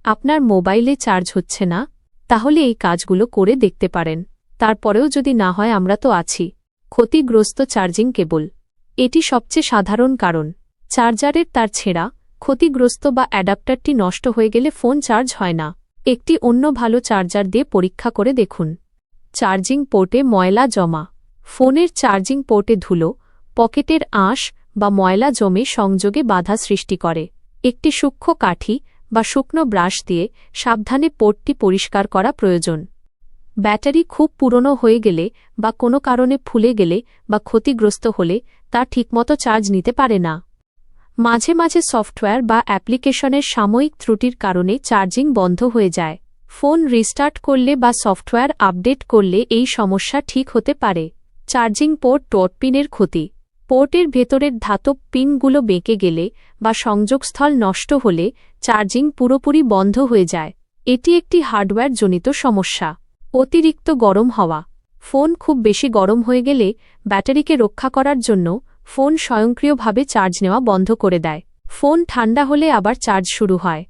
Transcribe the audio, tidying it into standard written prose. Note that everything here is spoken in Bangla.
আপনার মোবাইলে চার্জ হচ্ছে না, তাহলে এই কাজগুলো করে দেখতে পারেন। তারপরেও যদি না হয়, আমরা তো আছি। ক্ষতিগ্রস্ত চার্জিং কেবল। এটি সবচেয়ে সাধারণ কারণ। চার্জারের তার ছেঁড়া, ক্ষতিগ্রস্ত বা অ্যাডাপ্টারটি নষ্ট হয়ে গেলে ফোন চার্জ হয় না। একটি অন্য ভালো চার্জার দিয়ে পরীক্ষা করে দেখুন। চার্জিং পোর্টে ময়লা জমা। ফোনের চার্জিং পোর্টে ধুলো, পকেটের আঁশ বা ময়লা জমে সংযোগে বাধা সৃষ্টি করে। একটি সূক্ষ্ম কাঠি বা শুকনো ব্রাশ দিয়ে সাবধানে পোর্টটি পরিষ্কার করা প্রয়োজন। ব্যাটারি খুব পুরনো হয়ে গেলে বা কোনো কারণে ফুলে গেলে বা ক্ষতিগ্রস্ত হলে তা ঠিকমতো চার্জ নিতে পারে না। মাঝে মাঝে সফটওয়্যার বা অ্যাপ্লিকেশনের সাময়িক ত্রুটির কারণে চার্জিং বন্ধ হয়ে যায়। ফোন রিস্টার্ট করলে বা সফটওয়্যার আপডেট করলে এই সমস্যা ঠিক হতে পারে। চার্জিং পোর্ট পিনের ক্ষতি। পোর্টের ভেতরের ধাতব পিনগুলো বেঁকে গেলে বা সংযোগস্থল নষ্ট হলে চার্জিং পুরোপুরি বন্ধ হয়ে যায়। এটি একটি হার্ডওয়্যারজনিত সমস্যা। অতিরিক্ত গরম হওয়া। ফোন খুব বেশি গরম হয়ে গেলে ব্যাটারিকে রক্ষা করার জন্য ফোন স্বয়ংক্রিয়ভাবে চার্জ নেওয়া বন্ধ করে দেয়। ফোন ঠান্ডা হলে আবার চার্জ শুরু হয়।